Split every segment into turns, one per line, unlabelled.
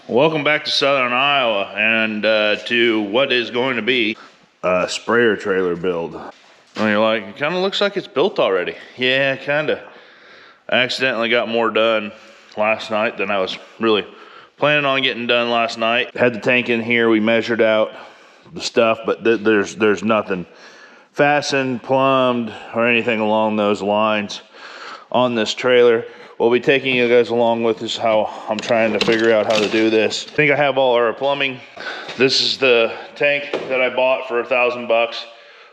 Welcome back to Southern Iowa and to what is going to be a sprayer trailer build. And you're like, it kind of looks like it's built already. Yeah, kind of. I accidentally got more done last night than I was really planning on getting done last night. Had the tank in here, we measured out the stuff, but there's nothing fastened, plumbed, or anything along those lines on this trailer. We'll be taking you guys along with us how I'm trying to figure out how to do this. I think I have all our plumbing. This is the tank that I bought for $1,000.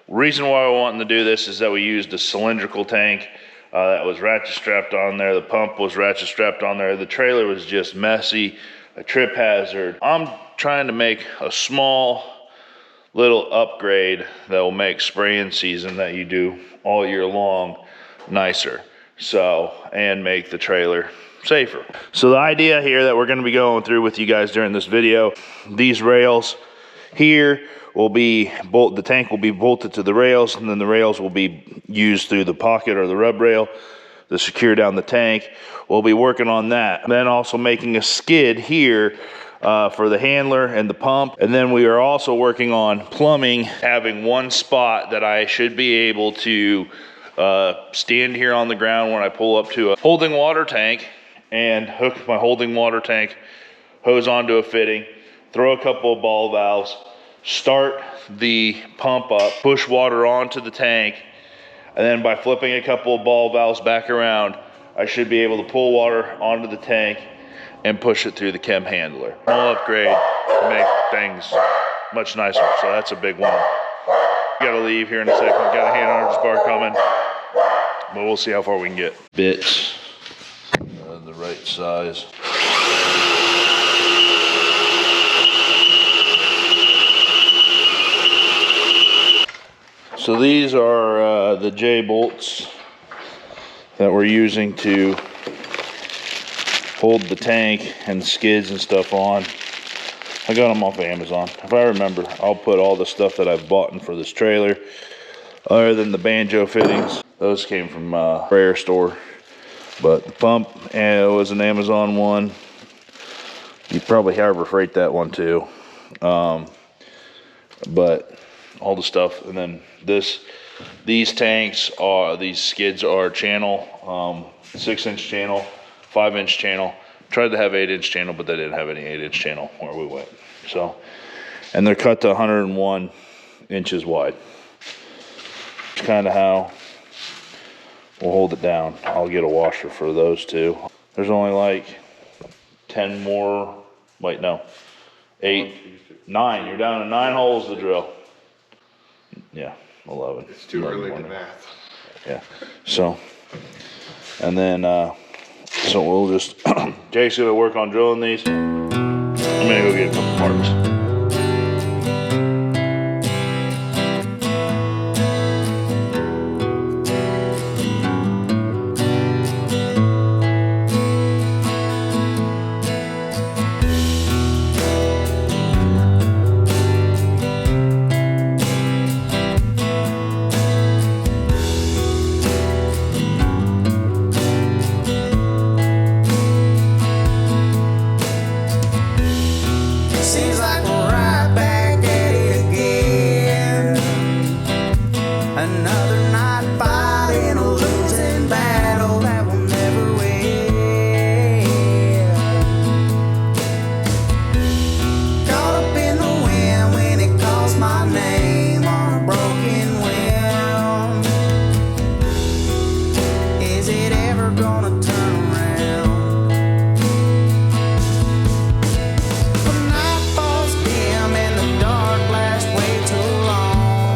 Reason why I wanted to do this is that we used a cylindrical tank that was ratchet strapped on there. The pump was ratchet strapped on there. The trailer was just messy, a trip hazard. I'm trying to make a small little upgrade that will make spraying season that you do all year long nicer. So, and make the trailer safer. So the idea here that we're going to be going through with you guys during this video, these rails here will be the tank will be bolted to the rails, and then the rails will be used through the pocket or the rub rail to secure down the tank. We'll be working on that. Then also making a skid here for the handler and the pump. And then we are also working on plumbing, having one spot that I should be able to stand here on the ground when I pull up to a holding water tank and hook my holding water tank hose onto a fitting, throw a couple of ball valves, start the pump up, push water onto the tank, and then by flipping a couple of ball valves back around, I should be able to pull water onto the tank and push it through the chem handler. Small upgrade to make things much nicer, so that's a big one. Gotta leave here in a second, got a hand harness bar coming. But we'll see how far we can get. Bits, the right size. So these are the J bolts that we're using to hold the tank and skids and stuff on. I got them off of Amazon. If I remember, I'll put all the stuff that I've bought for this trailer, other than the banjo fittings. Those came from a sprayer store. But the pump, and it was an Amazon one. You probably Harbor Freight that one too. But all the stuff, and then these skids are channel, 6-inch channel, 5-inch channel. Tried to have 8-inch channel, but they didn't have any 8-inch channel where we went. So, and they're cut to 101 inches wide. It's kind of how we'll hold it down. I'll get a washer for those two. There's only like 10 more, wait, no, 8, 9. You're down to 9 holes to drill. Yeah, 11.
It's too
11
early
more.
to math.
Yeah, so, and then, so we'll just, Jake's gonna work on drilling these. I'm gonna go get a couple parts.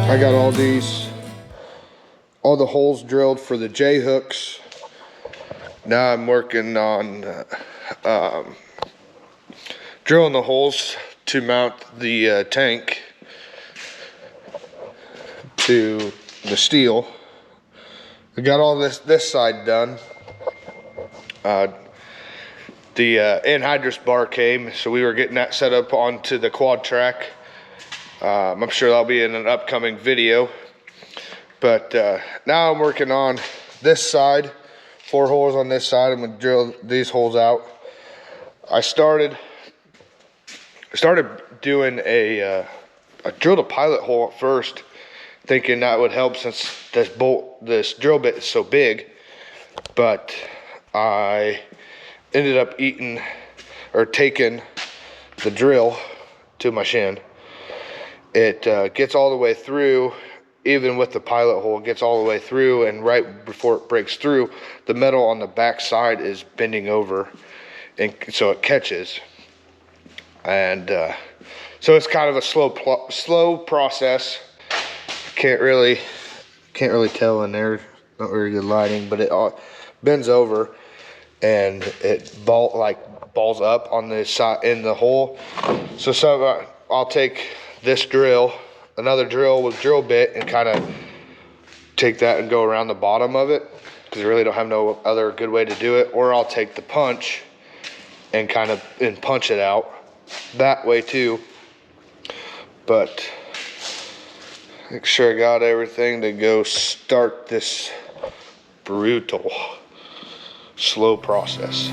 I got all the holes drilled for the J hooks. Now I'm working on drilling the holes to mount the tank to the steel. I got all this side done. The anhydrous bar came, so we were getting that set up onto the quad track. I'm sure that'll be in an upcoming video. But now I'm working on this side, 4 holes on this side. I'm gonna drill these holes out. I started started doing I drilled a pilot hole at first, thinking that would help since this drill bit is so big, but I ended up taking the drill to my shin. It gets all the way through, even with the pilot hole, it gets all the way through, and right before it breaks through, the metal on the back side is bending over, and so it catches. And so it's kind of a slow process. Can't really tell in there, not very good lighting, but it bends over and it balls up on the side in the hole. So I'll take this another drill with drill bit, and kind of take that and go around the bottom of it, because I really don't have no other good way to do it. Or I'll take the punch and punch it out that way too. But make sure I got everything to go start this brutal, slow process.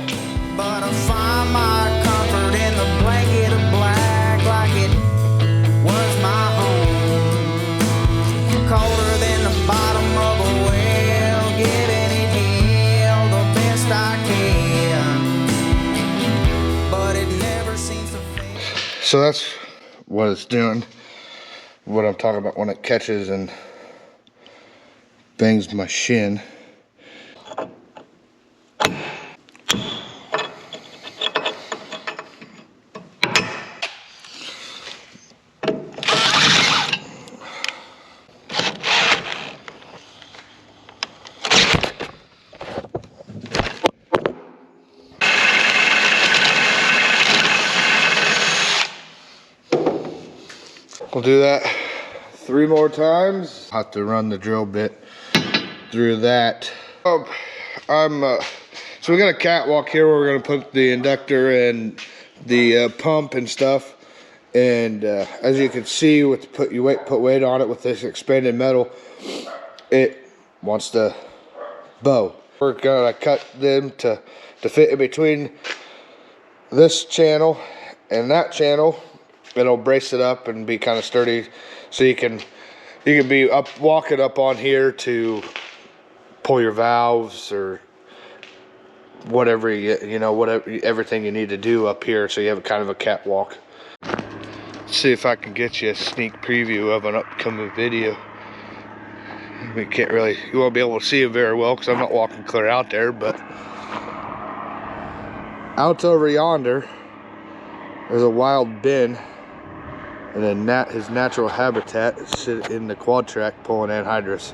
But I find my comfort in the blanket of black, like it was my home. Colder than the bottom of a well, giving it hell the best I can. But it never seems to fail.
So that's what it's doing. What I'm talking about when it catches and bangs my shin. We'll do that 3 more times. I'll have to run the drill bit through that. So we got a catwalk here where we're gonna put the inductor and the pump and stuff. And as you can see, with put weight on it with this expanded metal, it wants to bow. We're gonna cut them to fit in between this channel and that channel. It'll brace it up and be kind of sturdy, so you can be walking up on here to pull your valves or whatever everything you need to do up here, so you have kind of a catwalk. Let's see if I can get you a sneak preview of an upcoming video. You won't be able to see it very well because I'm not walking clear out there, but out over yonder there's a wild bin. And then his natural habitat is sitting in the quad track pulling anhydrous.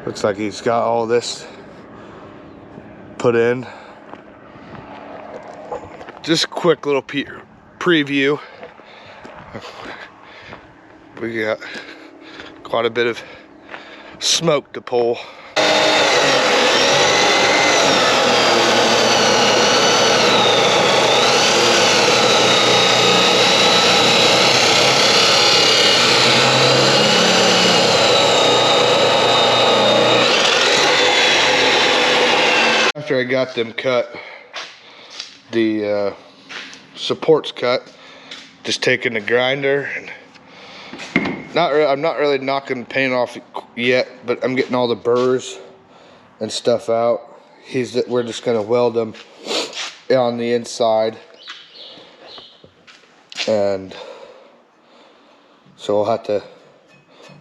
Looks like he's got all this put in. Just a quick little preview. We got quite a bit of smoke to pull. After I got them cut, the supports cut, just taking the grinder and I'm not really knocking the paint off yet, but I'm getting all the burrs and stuff out. We're just gonna weld them on the inside, and so I'll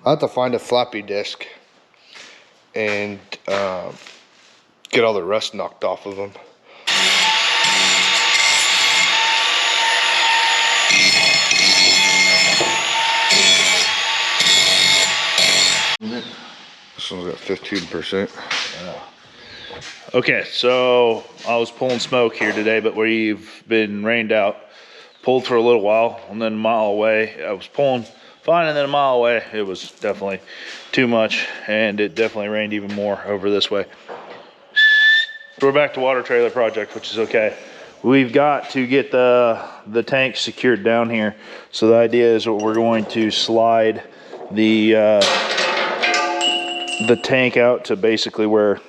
have to find a floppy disk and get all the rust knocked off of them. This one's got 15%.
Okay, so I was pulling smoke here today, but we've been rained out. Pulled for a little while, and then a mile away, I was pulling fine, and then a mile away, it was definitely too much, and it definitely rained even more over this way. We're back to water trailer project, which is okay. We've got to get the tank secured down here. So the idea is we're going to slide the tank out to basically where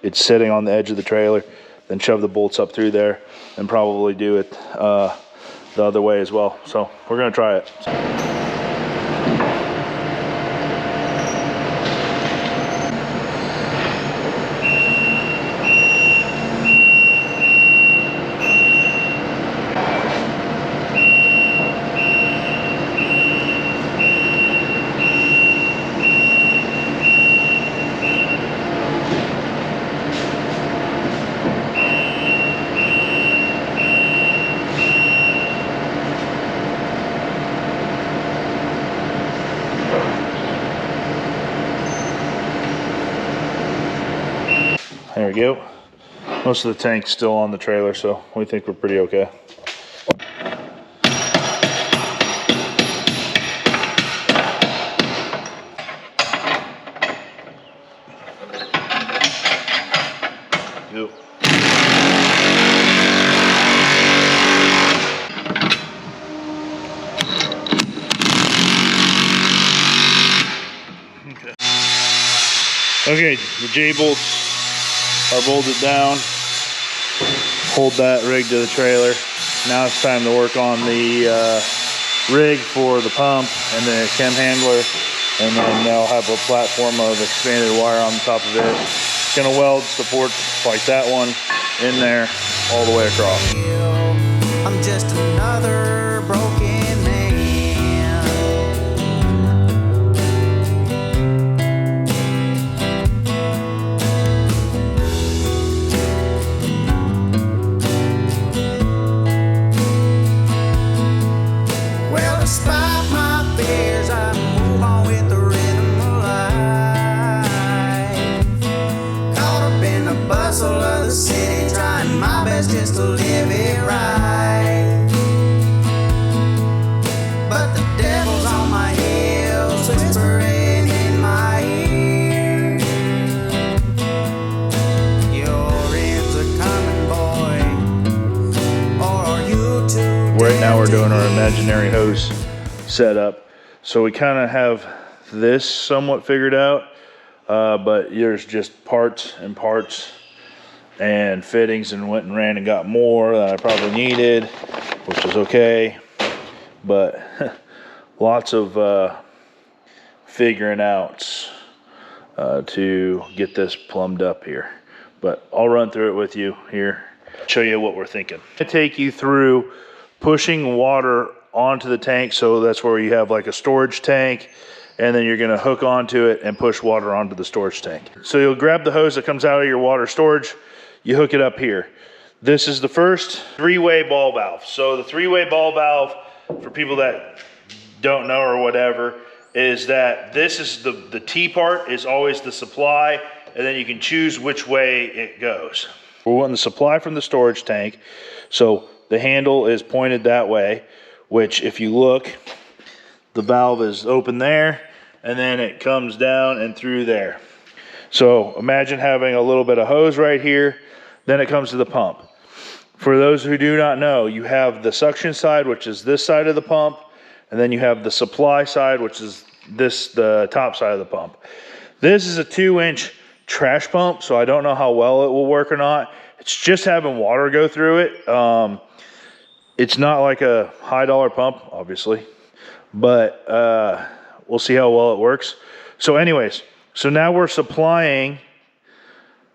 it's sitting on the edge of the trailer, then shove the bolts up through there, and probably do it the other way as well. So we're gonna try it. There we go. Most of the tank's still on the trailer, so we think we're pretty okay. Go. Okay, the J-bolts are bolted down. Hold that rig to the trailer. Now it's time to work on the rig for the pump and the chem handler, and then they'll have a platform of expanded wire on the top of it. Gonna weld supports like that one in there all the way across.
I'm just another broken man. Well, despite my fears, I move on with the rhythm of life. Caught up in the bustle of the city, trying my best just to live it right. But the devil's on my heels, whispering in my ear. Your ends are coming, boy, or are you too?
Right now we're doing our imaginary hose setup. So we kind of have this somewhat figured out, but there's just parts and fittings, and went and ran and got more than I probably needed, which is okay. But lots of figuring out to get this plumbed up here. But I'll run through it with you here, show you what we're thinking. I take you through pushing water onto the tank. So that's where you have like a storage tank, and then you're gonna hook onto it and push water onto the storage tank. So you'll grab the hose that comes out of your water storage, you hook it up here. This is the first three-way ball valve. So the three-way ball valve, for people that don't know or whatever, is that this is the T part is always the supply, and then you can choose which way it goes. We're wanting the supply from the storage tank. So the handle is pointed that way, which if you look, the valve is open there, and then it comes down and through there. So imagine having a little bit of hose right here, then it comes to the pump. For those who do not know, you have the suction side, which is this side of the pump, and then you have the supply side, which is the top side of the pump. This is a 2-inch trash pump, so I don't know how well it will work or not. It's just having water go through it. It's not like a high-dollar pump, obviously, but we'll see how well it works. So anyways, so now we're supplying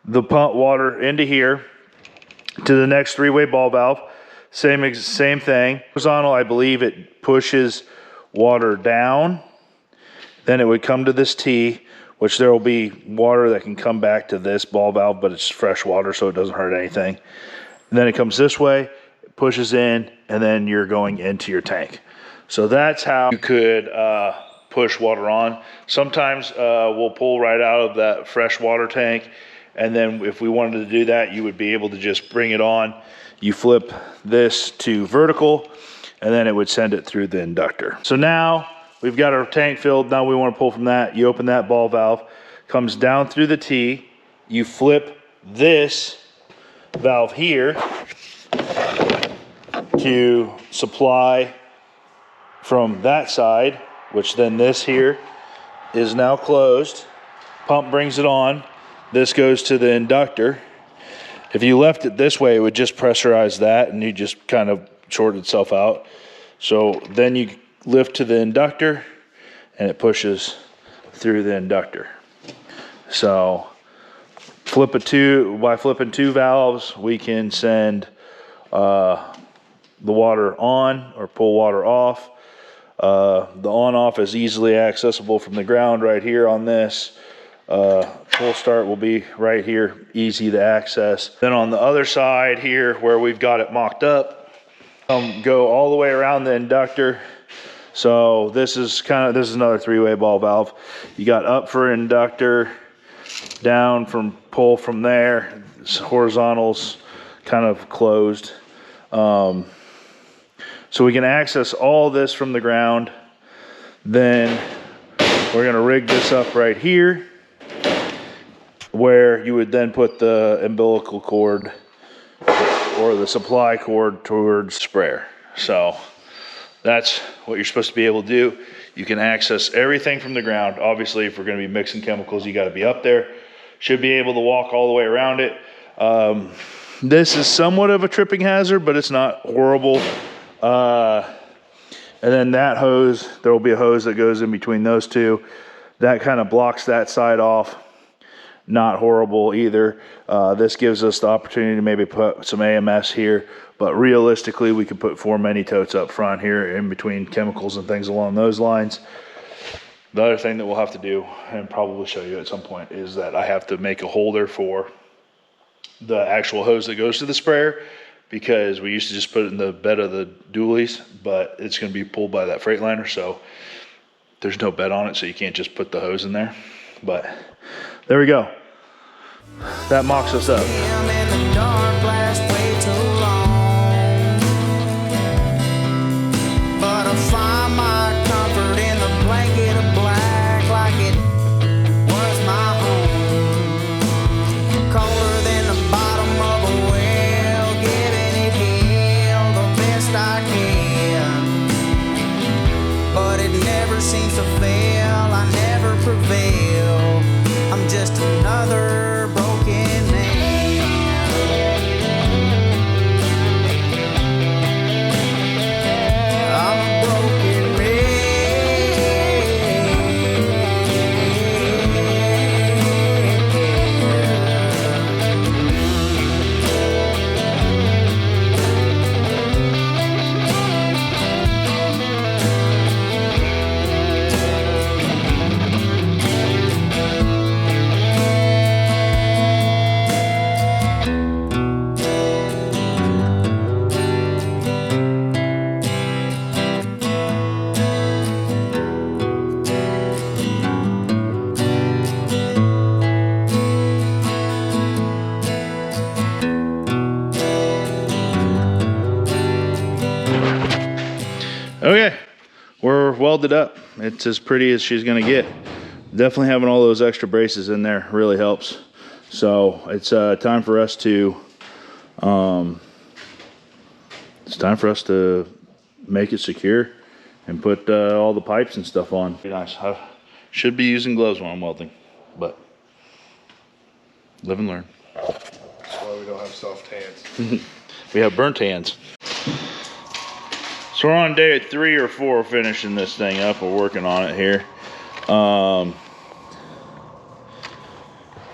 the pump water into here to the next three-way ball valve. Same thing. Horizontal, I believe it pushes water down. Then it would come to this T, which there will be water that can come back to this ball valve, but it's fresh water, so it doesn't hurt anything. And then it comes this way, it pushes in, and then you're going into your tank. So that's how you could push water on. Sometimes we'll pull right out of that fresh water tank, and then if we wanted to do that, you would be able to just bring it on. You flip this to vertical, and then it would send it through the inductor. So now we've got our tank filled. Now we want to pull from that. You open that ball valve, comes down through the T. You flip this valve here to supply from that side, which then this here is now closed. Pump brings it on. This goes to the inductor. If you left it this way, it would just pressurize that, and you just kind of short itself out. So then you lift to the inductor and it pushes through the inductor. So by flipping 2 valves, we can send the water on or pull water off. The on-off is easily accessible from the ground right here on this. Pull start will be right here, easy to access. Then on the other side here where we've got it mocked up, go all the way around the inductor. So this is another 3-way ball valve. You got up for inductor, down from pull from there. It's horizontals kind of closed. So we can access all this from the ground. Then we're gonna rig this up right here, where you would then put the umbilical cord or the supply cord towards sprayer. So that's what you're supposed to be able to do. You can access everything from the ground. Obviously, if we're gonna be mixing chemicals, you gotta be up there. Should be able to walk all the way around it. This is somewhat of a tripping hazard, but it's not horrible. And then that hose, there will be a hose that goes in between those two. That kind of blocks that side off. Not horrible either. This gives us the opportunity to maybe put some AMS here, but realistically we could put 4 mini totes up front here in between chemicals and things along those lines. The other thing that we'll have to do, and probably show you at some point, is that I have to make a holder for the actual hose that goes to the sprayer, because we used to just put it in the bed of the dualies, but it's going to be pulled by that Freightliner, so there's no bed on it, so you can't just put the hose in there. But there we go. That mocks us up.
But I find my comfort in the blanket of black, like it was my home. Colder than the bottom of a well, giving it hell the best I can. But it never seems to fail, I never prevail. I'm just another broken man. I'm a broken
Okay, we're welded up. It's as pretty as she's gonna get. Definitely having all those extra braces in there really helps. So it's time for us to make it secure and put all the pipes and stuff on. Be nice. I should be using gloves when I'm welding, but live and learn.
That's why we don't have soft hands.
We have burnt hands. So we're on day 3 or 4 finishing this thing up. We're working on it here.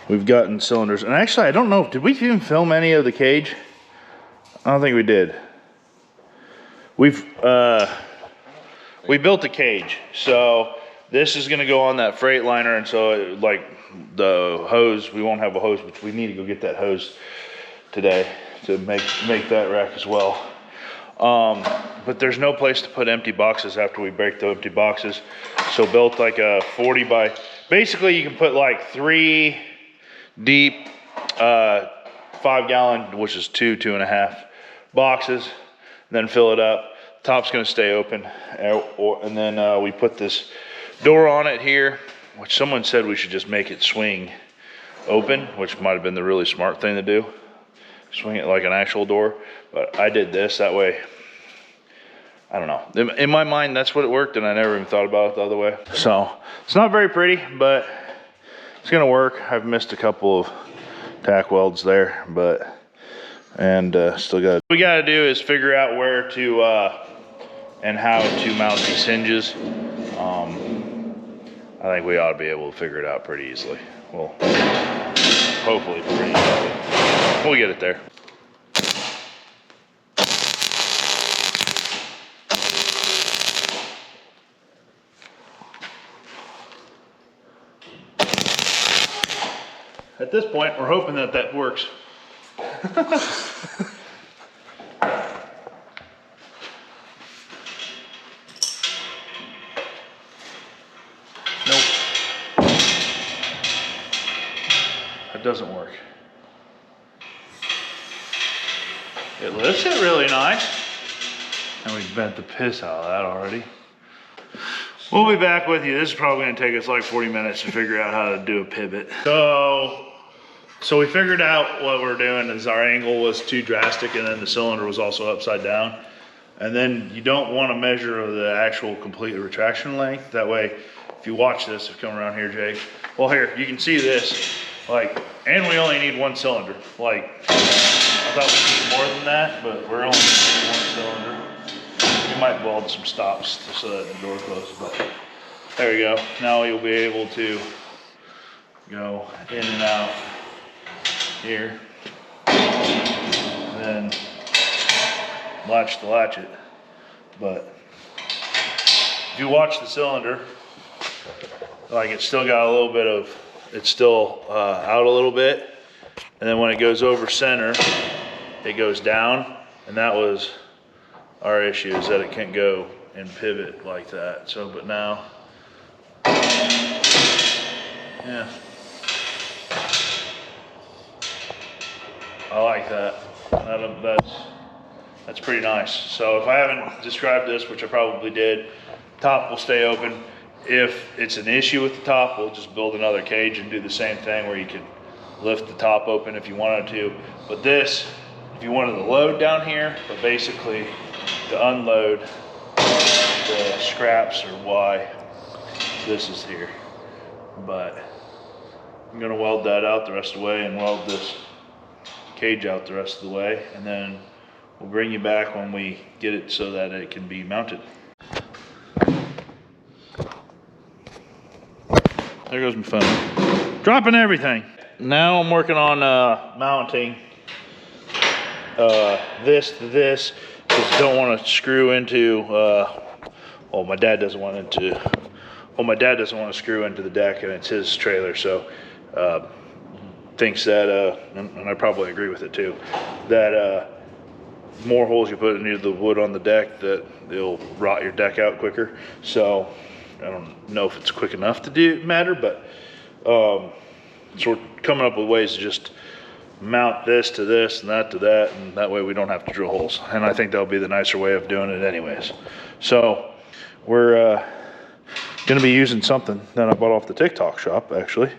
We've gotten cylinders, and actually I don't know, did we even film any of the cage? I don't think we did. We built a cage, so this is gonna go on that Freightliner, and so like the hose, we won't have a hose, but we need to go get that hose today to make that rack as well. But there's no place to put empty boxes after we break the empty boxes. So built like a 40 by, basically you can put like 3 deep, 5 gallon, which is 2.5 boxes, then fill it up. Top's gonna stay open. And then we put this door on it here, which someone said we should just make it swing open, which might've been the really smart thing to do. Swing it like an actual door, but I did this that way. I don't know. In my mind, that's what it worked, and I never even thought about it the other way. So it's not very pretty, but it's gonna work. I've missed a couple of tack welds there, but And still got. What we got to do is figure out where to and how to mount these hinges. I think we ought to be able to figure it out pretty easily. Well, hopefully pretty easily. We'll get it there. At this point, we're hoping that that works. Nope. That doesn't work. It lifts it really nice. And we bent the piss out of that already. We'll be back with you. This is probably gonna take us like 40 minutes to figure out how to do a pivot. So we figured out what we're doing is our angle was too drastic and then the cylinder was also upside down. And then you don't want to measure the actual complete retraction length. That way, if you watch this, if you come around here, Jake. Well, here, you can see this, like, and we only need one cylinder. Like, I thought we'd need more than that, but we're only gonna need one cylinder. We might weld some stops so that the door closes, but there we go. Now you'll be able to go in and out here, and then latch it. But if you watch the cylinder, like it's still got a little bit of, it's still out a little bit, and then when it goes over center, it goes down, and that was our issue, is that it can't go and pivot like that. So, but now, yeah. I like that. That's pretty nice. So if I haven't described this, which I probably did, top will stay open. If it's an issue with the top, we'll just build another cage and do the same thing where you can lift the top open if you wanted to. But this, if you wanted to load down here, but basically to unload the scraps or why this is here. But I'm gonna weld that out the rest of the way and weld this cage out the rest of the way, and then we'll bring you back when we get it so that it can be mounted. There goes my phone. Dropping everything. Now I'm working on mounting this to this, because I don't want to screw into, well, my dad doesn't want to screw into the deck, and it's his trailer, so thinks that, and I probably agree with it too, that more holes you put into the wood on the deck, that it'll rot your deck out quicker. So I don't know if it's quick enough to matter, but so we're coming up with ways to just mount this to this and that to that, and that way we don't have to drill holes. And I think that'll be the nicer way of doing it anyways. So we're gonna be using something that I bought off the TikTok shop, actually.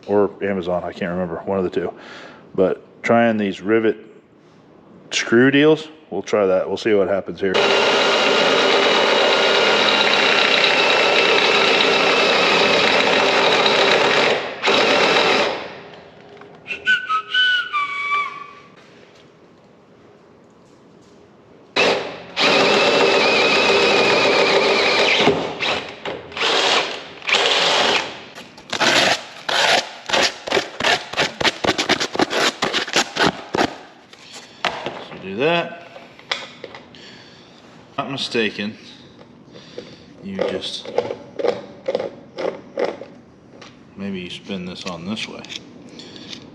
Or Amazon, I can't remember, one of the two. But trying these rivet screw deals, we'll try that. We'll see what happens here. Do that. Not mistaken, you just, maybe you spin this on this way.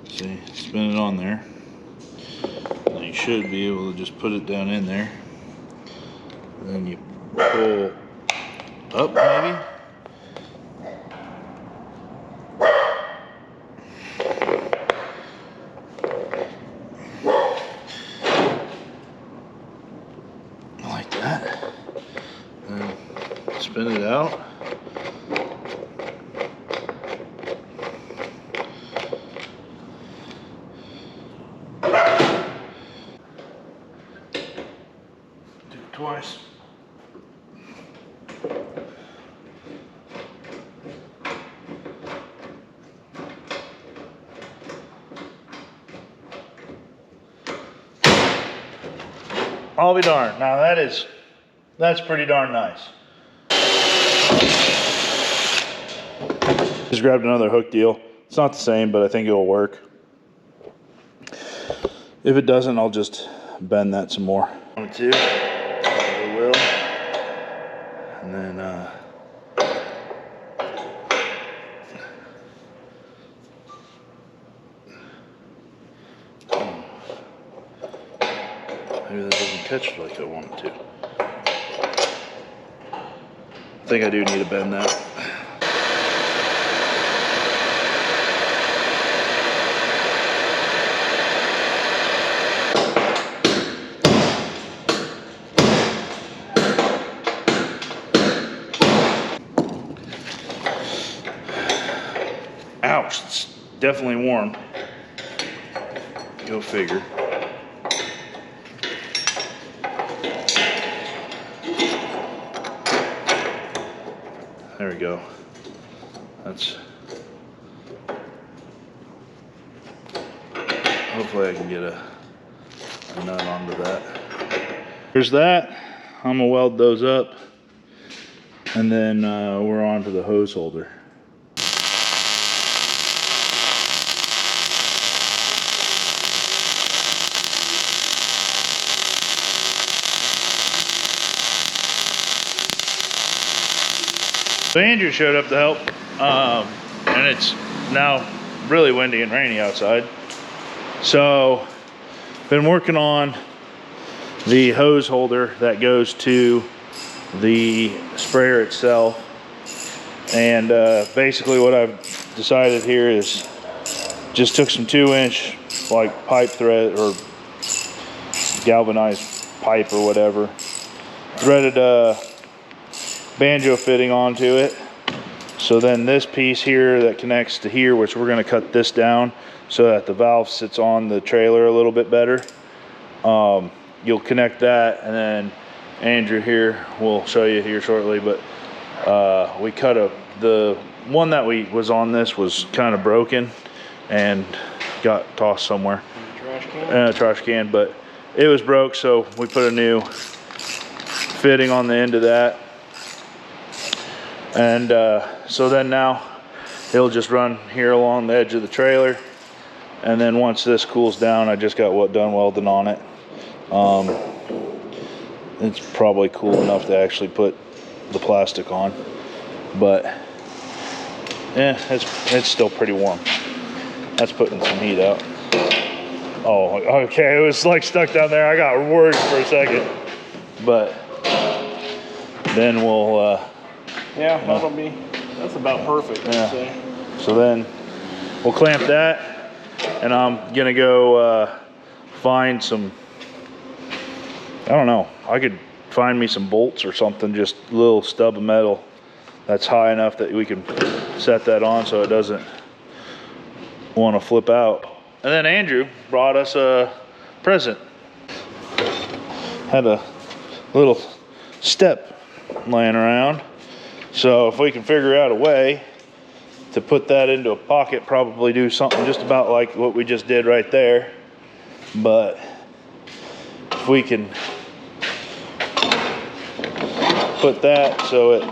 See, spin it on there. And you should be able to just put it down in there. Then you pull up maybe. Spin it out. Do it twice. I'll be darned. Now that's pretty darn nice. Just grabbed another hook deal. It's not the same, but I think it'll work. If it doesn't, I'll just bend that some more. 1 and 2, I will. And then maybe that doesn't catch like I want it to. I think I do need to bend that. Ouch, it's definitely warm. Go figure. There we go. That's, hopefully I can get a nut onto that. Here's that. I'm gonna weld those up, and then we're on to the hose holder. So Andrew showed up to help, and it's now really windy and rainy outside. So, been working on the hose holder that goes to the sprayer itself. And basically what I've decided here is just took some 2-inch like pipe thread or galvanized pipe or whatever, threaded banjo fitting onto it. So then this piece here that connects to here, which we're going to cut this down so that the valve sits on the trailer a little bit better. You'll connect that, and then Andrew here will show you here shortly, but we cut the one that was on this was kind of broken and got tossed somewhere in a trash can, but it was broke, so we put a new fitting on the end of that. And so then now it'll just run here along the edge of the trailer, and then once this cools down, I just got done welding on it. It's probably cool enough to actually put the plastic on, but yeah, it's still pretty warm. That's putting some heat out. Oh, okay, it was like stuck down there. I got worried for a second, but then we'll
yeah, that's about perfect, I'd say.
So then we'll clamp that, and I'm gonna go find some, I don't know, I could find me some bolts or something, just a little stub of metal that's high enough that we can set that on so it doesn't want to flip out. And then Andrew brought us a present. Had a little step laying around. So if we can figure out a way to put that into a pocket, probably do something just about like what we just did right there. But if we can put that so it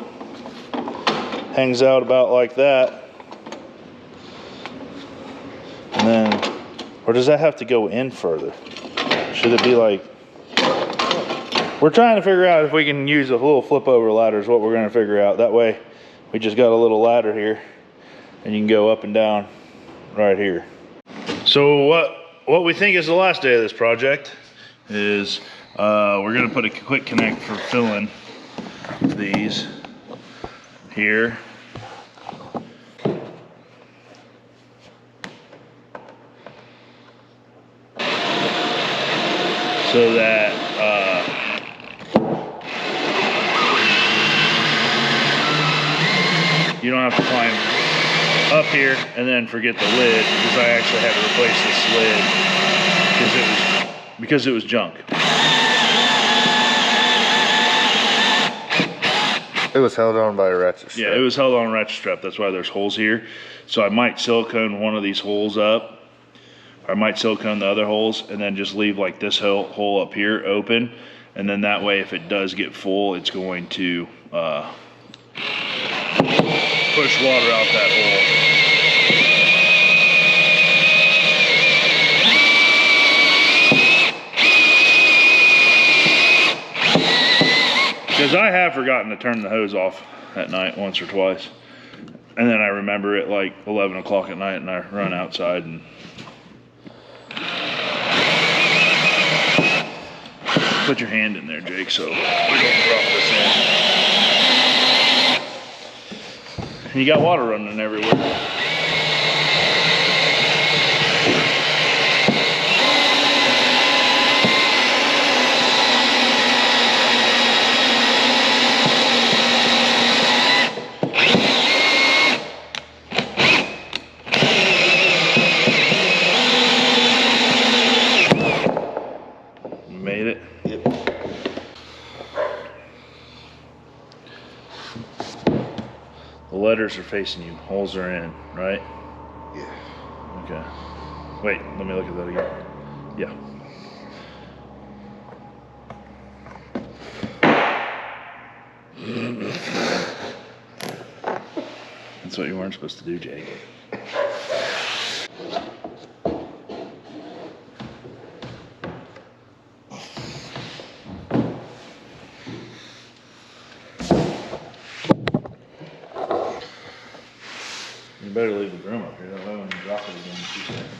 hangs out about like that, and then, or does that have to go in further? Should it be like, we're trying to figure out if we can use a little flip over ladder is what we're going to figure out. That way we just got a little ladder here and you can go up and down right here. So what we think is the last day of this project is we're going to put a quick connect for filling these here. So that you don't have to climb up here and then forget the lid, because I actually had to replace this lid because it was junk.
It was held on by a ratchet strap.
Yeah, it was held on a ratchet strap. That's why there's holes here. So I might silicone one of these holes up, or I might silicone the other holes and then just leave like this hole up here open, And then that way, if it does get full, it's going to push water out that hole. Because I have forgotten to turn the hose off at night once or twice. And then I remember it like 11 o'clock at night and I run outside and put your hand in there, Jake, so we don't drop this in. And you got water running everywhere. Made it?
Yep.
The letters are facing you, holes are in, right?
Yeah.
Okay. Wait, let me look at that again. Yeah. That's what you weren't supposed to do, Jake. You better leave the broom up here, that way when you drop it again in 2 seconds.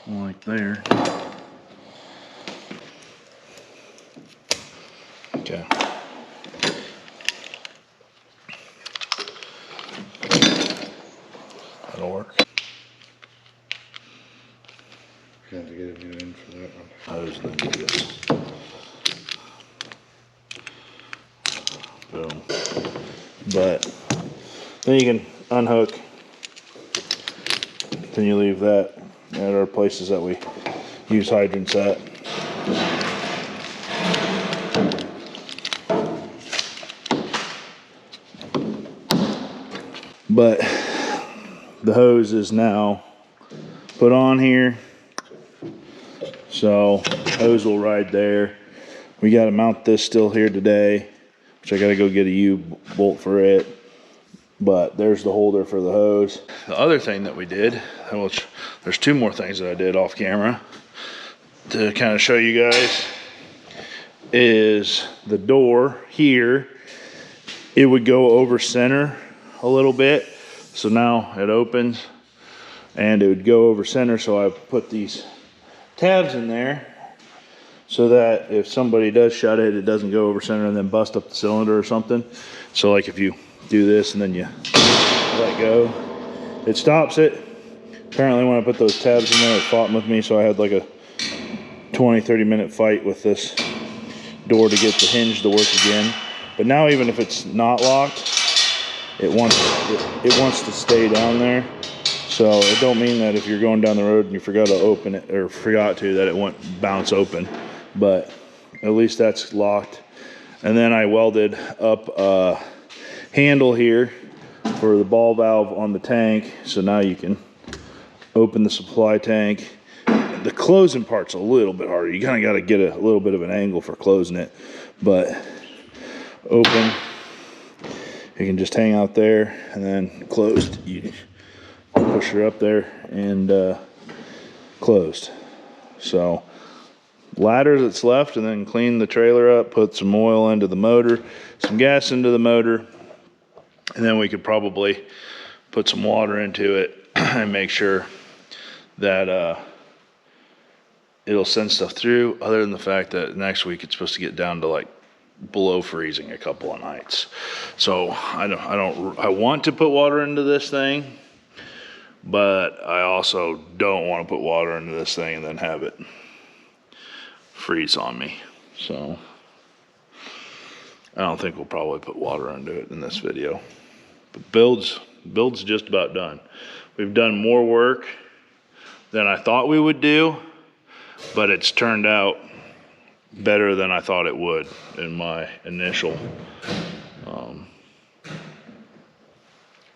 Like there. Okay. That'll work.
Have to get a new end for that one.
Hose and then do this. Boom. But then you can unhook. Then you leave that at our places that we use hydrants at. But the hose is now put on here. So hose will ride there. We got to mount this still here today, which I got to go get a U-bolt for it. But there's the holder for the hose. The other thing that we did, which there's 2 more things that I did off camera to kind of show you guys, is the door here. It would go over center a little bit. So now it opens and it would go over center. So I put these tabs in there so that if somebody does shut it, it doesn't go over center and then bust up the cylinder or something. So like if you do this and then you let go, it stops it. Apparently when I put those tabs in there, it fought with me, so I had like a 20-30 minute fight with this door to get the hinge to work again. But now even if it's not locked, it wants to stay down there. So it don't mean that if you're going down the road and you forgot to open it, or forgot to, that it won't bounce open. But at least that's locked. And then I welded up a handle here for the ball valve on the tank. So now you can open the supply tank. The closing part's a little bit harder. You kind of got to get a little bit of an angle for closing it. But open, you can just hang out there, and then closed, you push her up there and closed. So ladder that's left, and then clean the trailer up, put some oil into the motor, some gas into the motor, and then we could probably put some water into it and make sure that it'll send stuff through, other than the fact that next week it's supposed to get down to like below freezing a couple of nights. So I want to put water into this thing, but I also don't want to put water into this thing and then have it freeze on me. So I don't think we'll probably put water into it in this video. But build's just about done. We've done more work than I thought we would do, but it's turned out better than I thought it would in my initial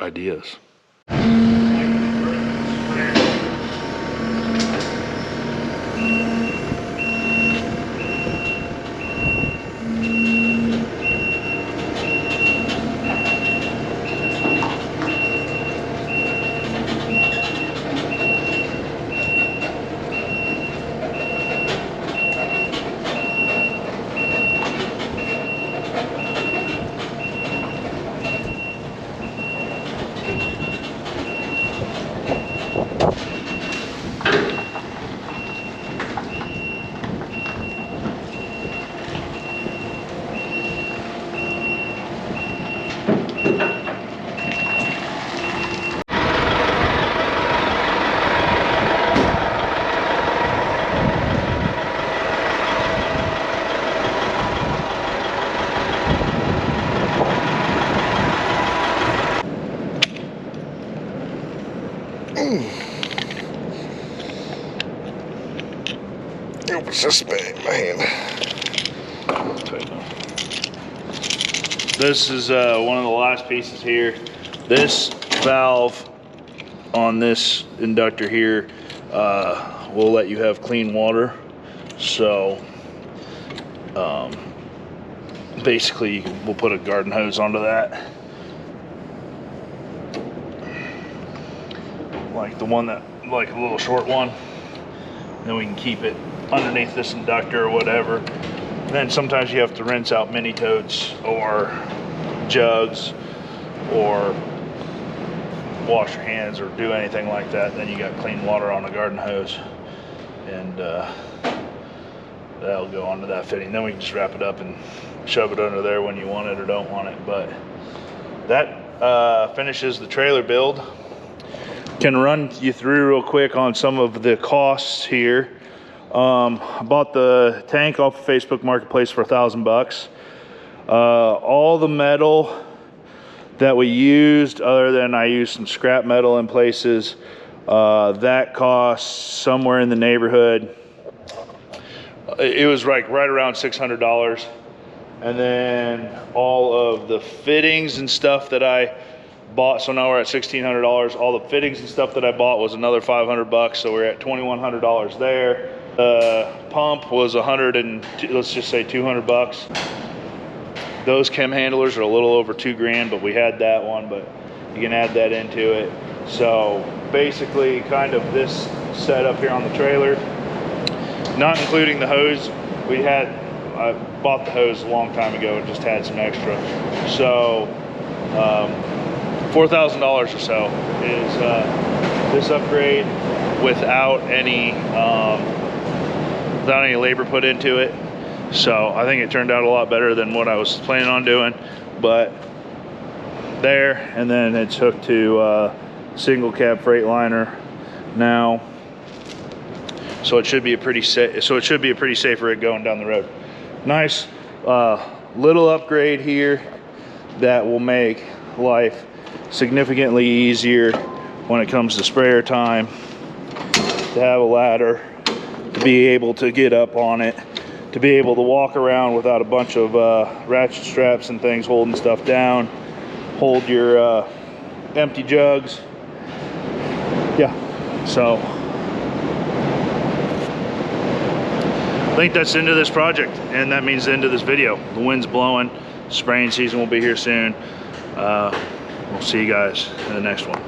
ideas.
What's this bag, man?
This is one of the last pieces here. This valve on this inductor here will let you have clean water. So basically we'll put a garden hose onto that. Like the one that, like a little short one. Then we can keep it underneath this inductor or whatever. Then sometimes you have to rinse out mini totes or jugs or wash your hands or do anything like that. Then you got clean water on the garden hose, and that'll go onto that fitting. Then we can just wrap it up and shove it under there when you want it or don't want it. But that finishes the trailer build. Can run you through real quick on some of the costs here. I bought the tank off of Facebook Marketplace for $1,000. All the metal that we used, other than I used some scrap metal in places, that costs somewhere in the neighborhood. It was like right around $600. And then all of the fittings and stuff that I bought, so now we're at $1,600. All the fittings and stuff that I bought was another $500, so we're at $2,100 there. The pump was let's just say 200 bucks. Those chem handlers are a little over $2,000, but we had that one, but you can add that into it. So basically kind of this setup here on the trailer, not including the hose. I bought the hose a long time ago and just had some extra. So $4,000 or so is this upgrade without any labor put into it. So I think it turned out a lot better than what I was planning on doing. But there, and then it's hooked to single cab Freightliner now. So it should be a pretty safe rig going down the road. Nice little upgrade here that will make life significantly easier when it comes to sprayer time. To have a ladder, to be able to get up on it, to be able to walk around without a bunch of ratchet straps and things holding stuff down, hold your empty jugs. Yeah, so I think that's the end of this project, and that means the end of this video. The wind's blowing, spraying season will be here soon. We'll see you guys in the next one.